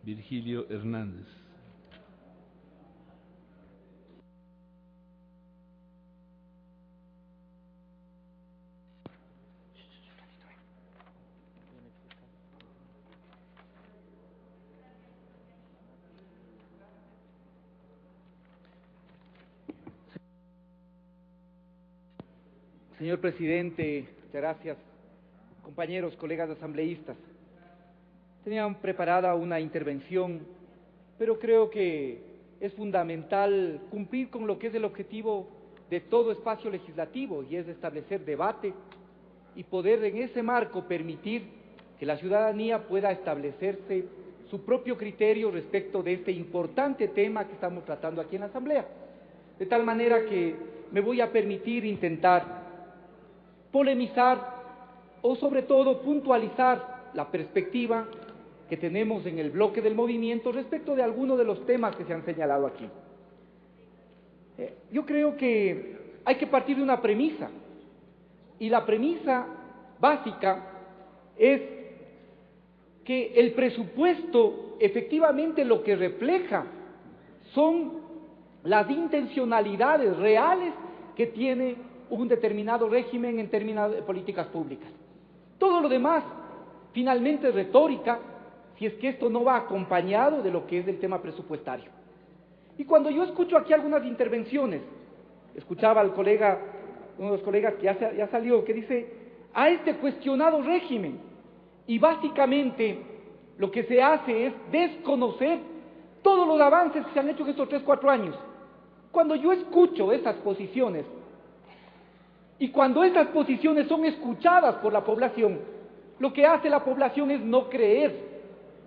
Virgilio Hernández. Señor presidente, muchas gracias. Compañeros, colegas asambleístas, tenían preparada una intervención, pero creo que es fundamental cumplir con lo que es el objetivo de todo espacio legislativo, y es establecer debate y poder en ese marco permitir que la ciudadanía pueda establecerse su propio criterio respecto de este importante tema que estamos tratando aquí en la Asamblea. De tal manera que me voy a permitir intentar polemizar o sobre todo puntualizar la perspectiva que tenemos en el bloque del movimiento respecto de algunos de los temas que se han señalado aquí. Yo creo que hay que partir de una premisa, y la premisa básica es que el presupuesto efectivamente lo que refleja son las intencionalidades reales que tiene un determinado régimen en términos de políticas públicas. Todo lo demás finalmente es retórica si es que esto no va acompañado de lo que es el tema presupuestario. Y cuando yo escucho aquí algunas intervenciones, escuchaba al colega, uno de los colegas que ya salió, que dice, a este cuestionado régimen, y básicamente lo que se hace es desconocer todos los avances que se han hecho en estos 3-4 años. Cuando yo escucho esas posiciones, y cuando estas posiciones son escuchadas por la población, lo que hace la población es no creer,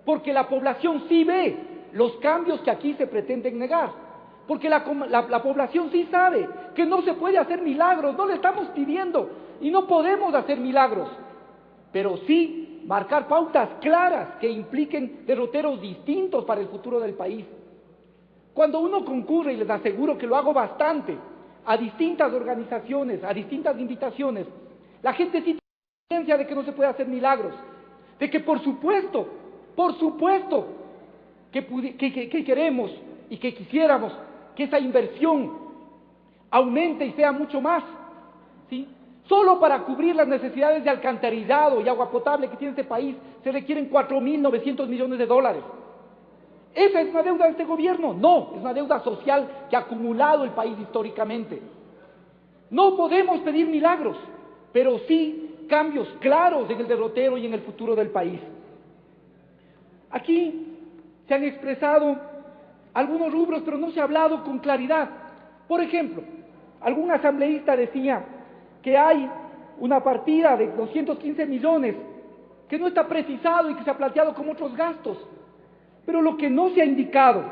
porque la población sí ve los cambios que aquí se pretenden negar, porque la población sí sabe que no se puede hacer milagros, no le estamos pidiendo, y no podemos hacer milagros, pero sí marcar pautas claras que impliquen derroteros distintos para el futuro del país. Cuando uno concurre, y les aseguro que lo hago bastante, a distintas organizaciones, a distintas invitaciones, la gente sí tiene conciencia de que no se puede hacer milagros, de que por supuesto, que queremos y que quisiéramos que esa inversión aumente y sea mucho más, ¿sí? Solo para cubrir las necesidades de alcantarillado y agua potable que tiene este país se requieren 4.900 millones de dólares. ¿Esa es una deuda de este gobierno? No, es una deuda social que ha acumulado el país históricamente. No podemos pedir milagros, pero sí cambios claros en el derrotero y en el futuro del país. Aquí se han expresado algunos rubros, pero no se ha hablado con claridad. Por ejemplo, algún asambleísta decía que hay una partida de 215 millones que no está precisado y que se ha planteado como otros gastos. Pero lo que no se ha indicado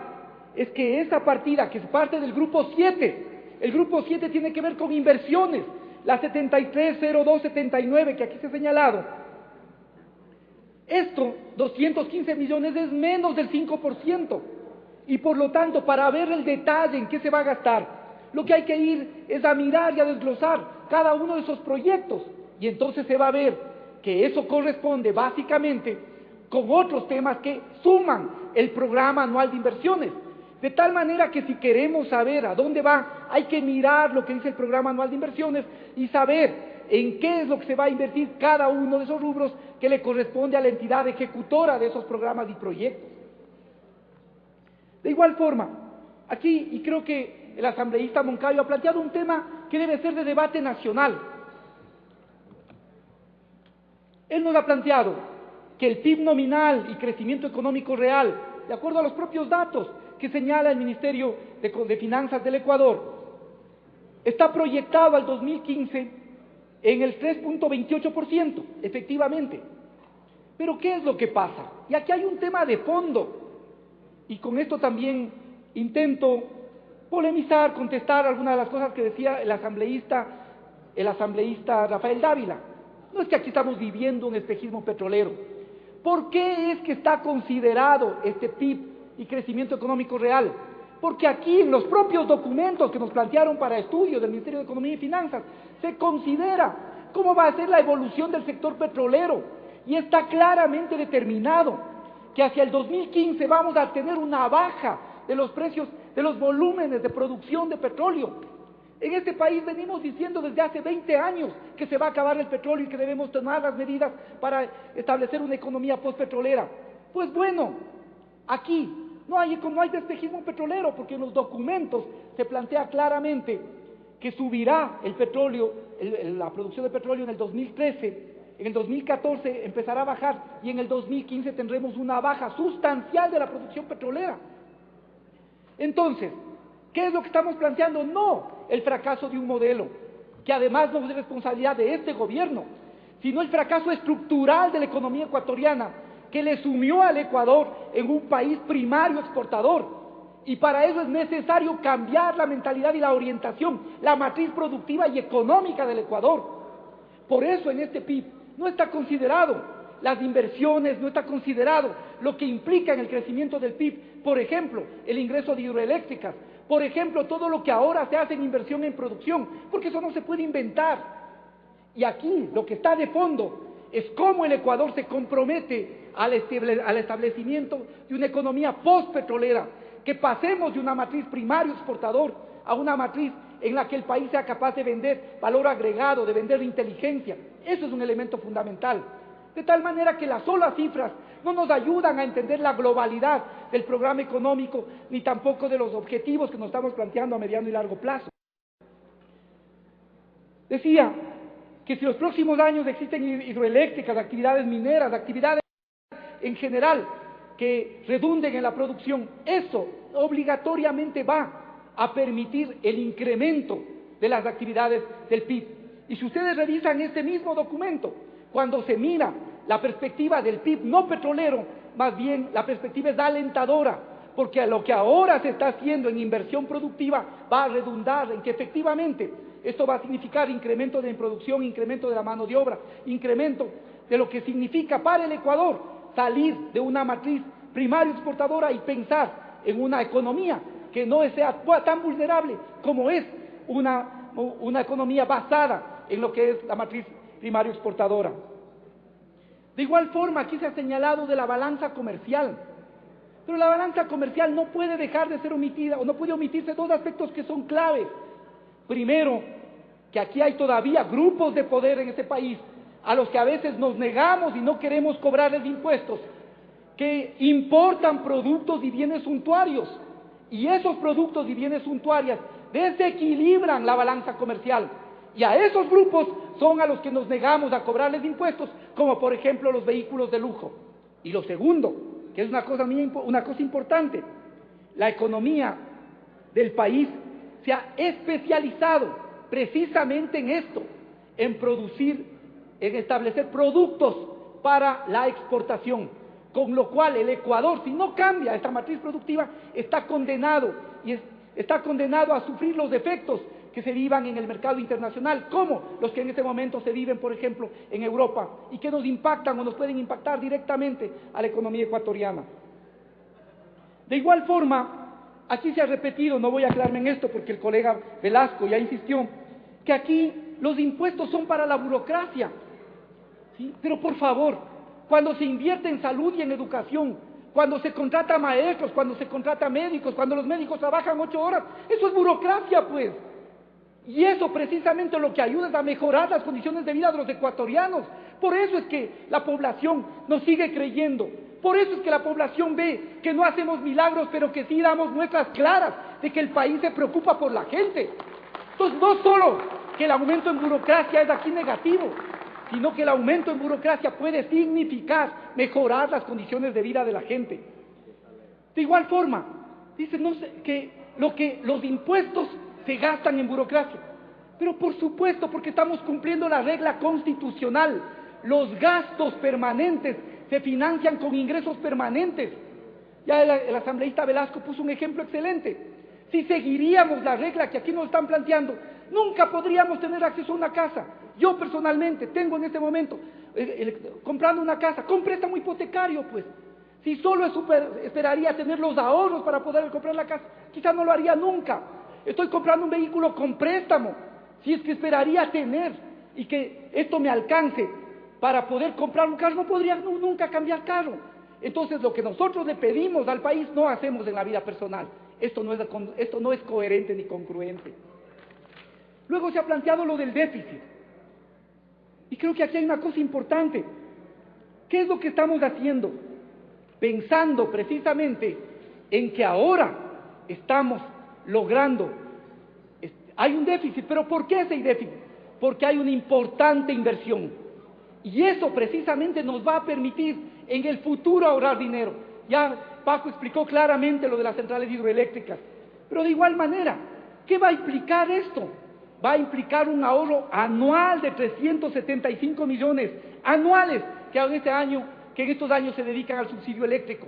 es que esa partida, que es parte del grupo 7, el grupo 7 tiene que ver con inversiones, la 730279 que aquí se ha señalado. Esto, 215 millones, es menos del 5%, y por lo tanto, para ver el detalle en qué se va a gastar, lo que hay que ir es a mirar y a desglosar cada uno de esos proyectos, y entonces se va a ver que eso corresponde básicamente con otros temas que suman el programa anual de inversiones, de tal manera que si queremos saber a dónde va, hay que mirar lo que dice el programa anual de inversiones y saber en qué es lo que se va a invertir cada uno de esos rubros que le corresponde a la entidad ejecutora de esos programas y proyectos. De igual forma, aquí, y creo que el asambleísta Moncayo ha planteado un tema que debe ser de debate nacional. Él nos ha planteado que el PIB nominal y crecimiento económico real, de acuerdo a los propios datos que señala el Ministerio de Finanzas del Ecuador, está proyectado al 2015 en el 3.28%, efectivamente. Pero ¿qué es lo que pasa? Y aquí hay un tema de fondo, y con esto también intento polemizar, contestar algunas de las cosas que decía el asambleísta Rafael Dávila. No es que aquí estamos viviendo un espejismo petrolero. ¿Por qué es que está considerado este PIB y crecimiento económico real? Porque aquí en los propios documentos que nos plantearon para estudio del Ministerio de Economía y Finanzas se considera cómo va a ser la evolución del sector petrolero, y está claramente determinado que hacia el 2015 vamos a tener una baja de los precios, de los volúmenes de producción de petróleo. En este país venimos diciendo desde hace 20 años que se va a acabar el petróleo y que debemos tomar las medidas para establecer una economía postpetrolera. Pues bueno, aquí no hay despejismo petrolero, porque en los documentos se plantea claramente que subirá el petróleo, la producción de petróleo en el 2013, en el 2014 empezará a bajar y en el 2015 tendremos una baja sustancial de la producción petrolera. Entonces, ¿qué es lo que estamos planteando? No el fracaso de un modelo, que además no es responsabilidad de este gobierno, sino el fracaso estructural de la economía ecuatoriana, que le sumió al Ecuador en un país primario exportador. Y para eso es necesario cambiar la mentalidad y la orientación, la matriz productiva y económica del Ecuador. Por eso en este PIB no está considerado las inversiones, no está considerado lo que implica en el crecimiento del PIB, por ejemplo, el ingreso de hidroeléctricas, por ejemplo, todo lo que ahora se hace en inversión en producción, porque eso no se puede inventar. Y aquí lo que está de fondo es cómo el Ecuador se compromete al establecimiento de una economía postpetrolera, que pasemos de una matriz primario exportador a una matriz en la que el país sea capaz de vender valor agregado, de vender inteligencia. Eso es un elemento fundamental. De tal manera que las solas cifras no nos ayudan a entender la globalidad del programa económico, ni tampoco de los objetivos que nos estamos planteando a mediano y largo plazo. Decía que si los próximos años existen hidroeléctricas, actividades mineras, actividades en general que redunden en la producción, eso obligatoriamente va a permitir el incremento de las actividades del PIB. Y si ustedes revisan este mismo documento, cuando se mira la perspectiva del PIB no petrolero, más bien la perspectiva es alentadora, porque lo que ahora se está haciendo en inversión productiva va a redundar en que efectivamente esto va a significar incremento de producción, incremento de la mano de obra, incremento de lo que significa para el Ecuador salir de una matriz primaria exportadora y pensar en una economía que no sea tan vulnerable como es una economía basada en lo que es la matriz primaria exportadora. De igual forma, aquí se ha señalado de la balanza comercial, pero la balanza comercial no puede dejar de ser omitida, o no puede omitirse dos aspectos que son claves. Primero, que aquí hay todavía grupos de poder en este país a los que a veces nos negamos y no queremos cobrarles impuestos, que importan productos y bienes suntuarios, y esos productos y bienes suntuarios desequilibran la balanza comercial, y a esos grupos son a los que nos negamos a cobrarles impuestos, como por ejemplo los vehículos de lujo. Y lo segundo, que es una cosa importante, la economía del país se ha especializado precisamente en esto, en producir, en establecer productos para la exportación, con lo cual el Ecuador, si no cambia esta matriz productiva, está condenado a sufrir los efectos que se vivan en el mercado internacional, como los que en este momento se viven, por ejemplo, en Europa, y que nos impactan o nos pueden impactar directamente a la economía ecuatoriana. De igual forma, aquí se ha repetido, no voy a aclararme en esto porque el colega Velasco ya insistió, que aquí los impuestos son para la burocracia, ¿sí? Pero por favor, cuando se invierte en salud y en educación, cuando se contrata maestros, cuando se contrata médicos, cuando los médicos trabajan 8 horas, eso es burocracia, pues. Y eso precisamente lo que ayuda es a mejorar las condiciones de vida de los ecuatorianos. Por eso es que la población nos sigue creyendo. Por eso es que la población ve que no hacemos milagros, pero que sí damos muestras claras de que el país se preocupa por la gente. Entonces, no solo que el aumento en burocracia es aquí negativo, sino que el aumento en burocracia puede significar mejorar las condiciones de vida de la gente. De igual forma, dice que los impuestos se gastan en burocracia, pero por supuesto, porque estamos cumpliendo la regla constitucional. Los gastos permanentes se financian con ingresos permanentes. Ya el asambleísta Velasco puso un ejemplo excelente. Si seguiríamos la regla que aquí nos están planteando, nunca podríamos tener acceso a una casa. Yo personalmente tengo en este momento, comprando una casa, con préstamo hipotecario, pues. Si solo esperaría tener los ahorros para poder comprar la casa, quizás no lo haría nunca. Estoy comprando un vehículo con préstamo, si es que esperaría tener y que esto me alcance para poder comprar un carro, no podría nunca cambiar carro. Entonces, lo que nosotros le pedimos al país no hacemos en la vida personal. Esto no es coherente ni congruente. Luego se ha planteado lo del déficit. Y creo que aquí hay una cosa importante. ¿Qué es lo que estamos haciendo? Pensando precisamente en que ahora estamos logrando, hay un déficit, pero ¿por qué ese déficit? Porque hay una importante inversión. Y eso precisamente nos va a permitir en el futuro ahorrar dinero. Ya Paco explicó claramente lo de las centrales hidroeléctricas. Pero de igual manera, ¿qué va a implicar esto? Va a implicar un ahorro anual de 375 millones anuales que en estos años se dedican al subsidio eléctrico.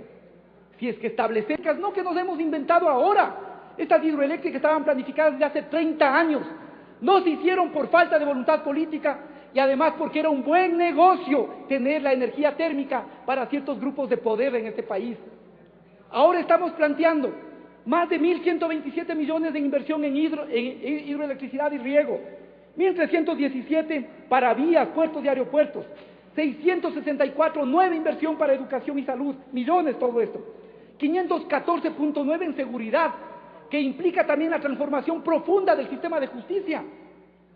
Si es que establecemos, no que nos hemos inventado ahora, estas hidroeléctricas estaban planificadas desde hace 30 años, no se hicieron por falta de voluntad política y además porque era un buen negocio tener la energía térmica para ciertos grupos de poder en este país. Ahora estamos planteando más de 1.127 millones de inversión en hidroelectricidad y riego, 1.317 para vías, puertos y aeropuertos, 664 nueva inversión para educación y salud, millones todo esto, 514.9 en seguridad, que implica también la transformación profunda del sistema de justicia.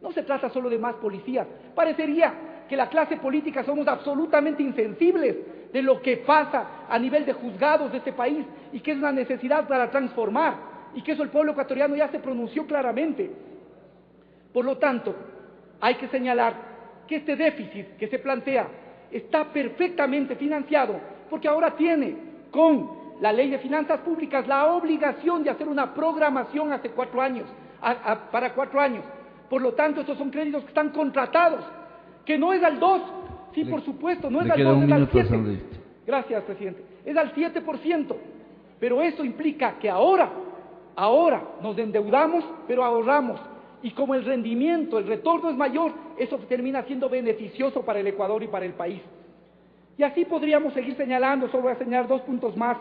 No se trata solo de más policías. Parecería que la clase política somos absolutamente insensibles de lo que pasa a nivel de juzgados de este país y que es una necesidad para transformar y que eso el pueblo ecuatoriano ya se pronunció claramente. Por lo tanto, hay que señalar que este déficit que se plantea está perfectamente financiado porque ahora tiene con la Ley de Finanzas Públicas la obligación de hacer una programación hace 4 años, para 4 años. Por lo tanto, estos son créditos que están contratados, que no es al 2, sí, por supuesto, no es al 2, es al 7. Gracias, presidente. Es al 7%, pero eso implica que ahora nos endeudamos, pero ahorramos. Y como el rendimiento, el retorno es mayor, eso termina siendo beneficioso para el Ecuador y para el país. Y así podríamos seguir señalando, solo voy a señalar 2 puntos más.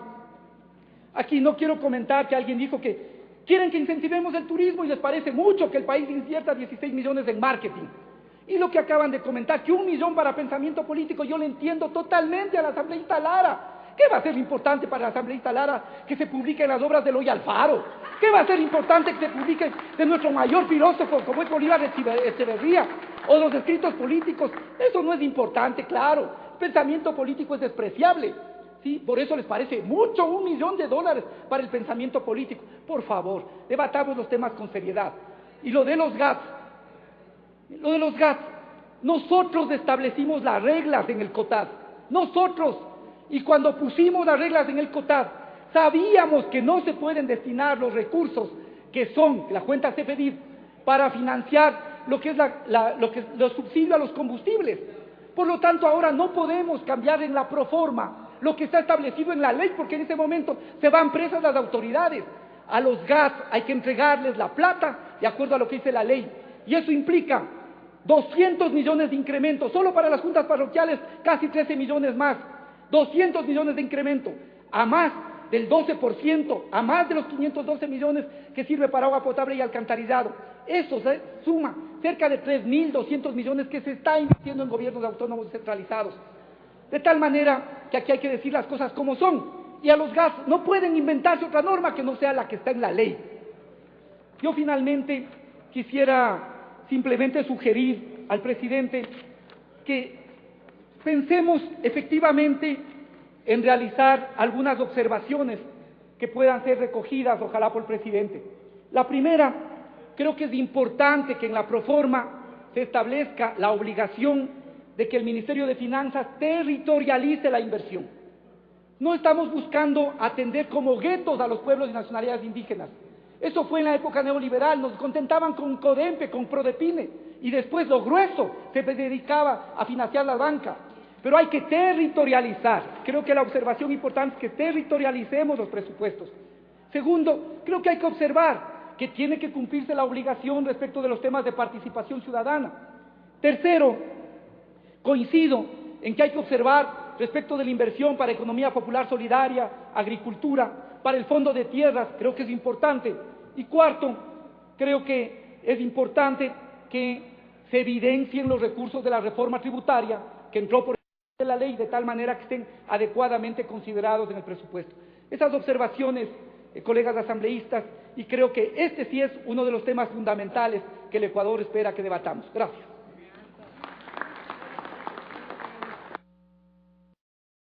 Aquí no quiero comentar que alguien dijo que quieren que incentivemos el turismo y les parece mucho que el país invierta 16 millones en marketing. Y lo que acaban de comentar, que 1 millón para pensamiento político, yo le entiendo totalmente a la asambleísta Lara. ¿Qué va a ser importante para la asambleísta Lara que se publiquen las obras de Eloy Alfaro? ¿Qué va a ser importante que se publique de nuestro mayor filósofo como es Bolívar Echeverría? O los escritos políticos. Eso no es importante, claro. El pensamiento político es despreciable. ¿Sí? Por eso les parece mucho $1 millón para el pensamiento político. Por favor, debatamos los temas con seriedad. Y lo de los GATS, nosotros establecimos las reglas en el COTAD, nosotros, y cuando pusimos las reglas en el COTAD, sabíamos que no se pueden destinar los recursos que son la cuenta CFDIF para financiar lo que es los subsidios a los combustibles. Por lo tanto, ahora no podemos cambiar en la proforma lo que está establecido en la ley, porque en ese momento se van presas las autoridades. A los GATS hay que entregarles la plata de acuerdo a lo que dice la ley. Y eso implica 200 millones de incremento, solo para las juntas parroquiales casi 13 millones más, 200 millones de incremento, a más del 12%, a más de los 512 millones que sirve para agua potable y alcantarillado. Eso se suma cerca de 3.200 millones que se está invirtiendo en gobiernos autónomos descentralizados. De tal manera que aquí hay que decir las cosas como son, y a los GATS no pueden inventarse otra norma que no sea la que está en la ley. Yo finalmente quisiera simplemente sugerir al presidente que pensemos efectivamente en realizar algunas observaciones que puedan ser recogidas, ojalá, por el presidente. La primera, creo que es importante que en la proforma se establezca la obligación de que el Ministerio de Finanzas territorialice la inversión. No estamos buscando atender como guetos a los pueblos y nacionalidades indígenas. Eso fue en la época neoliberal, nos contentaban con CODEMPE, con PRODEPINE, y después lo grueso se dedicaba a financiar la banca. Pero hay que territorializar. Creo que la observación importante es que territorialicemos los presupuestos. Segundo, creo que hay que observar que tiene que cumplirse la obligación respecto de los temas de participación ciudadana. Tercero, coincido en que hay que observar respecto de la inversión para economía popular solidaria, agricultura, para el fondo de tierras, creo que es importante. Y cuarto, creo que es importante que se evidencien los recursos de la reforma tributaria que entró por de la ley de tal manera que estén adecuadamente considerados en el presupuesto. Esas observaciones, colegas asambleístas, y creo que este sí es uno de los temas fundamentales que el Ecuador espera que debatamos. Gracias.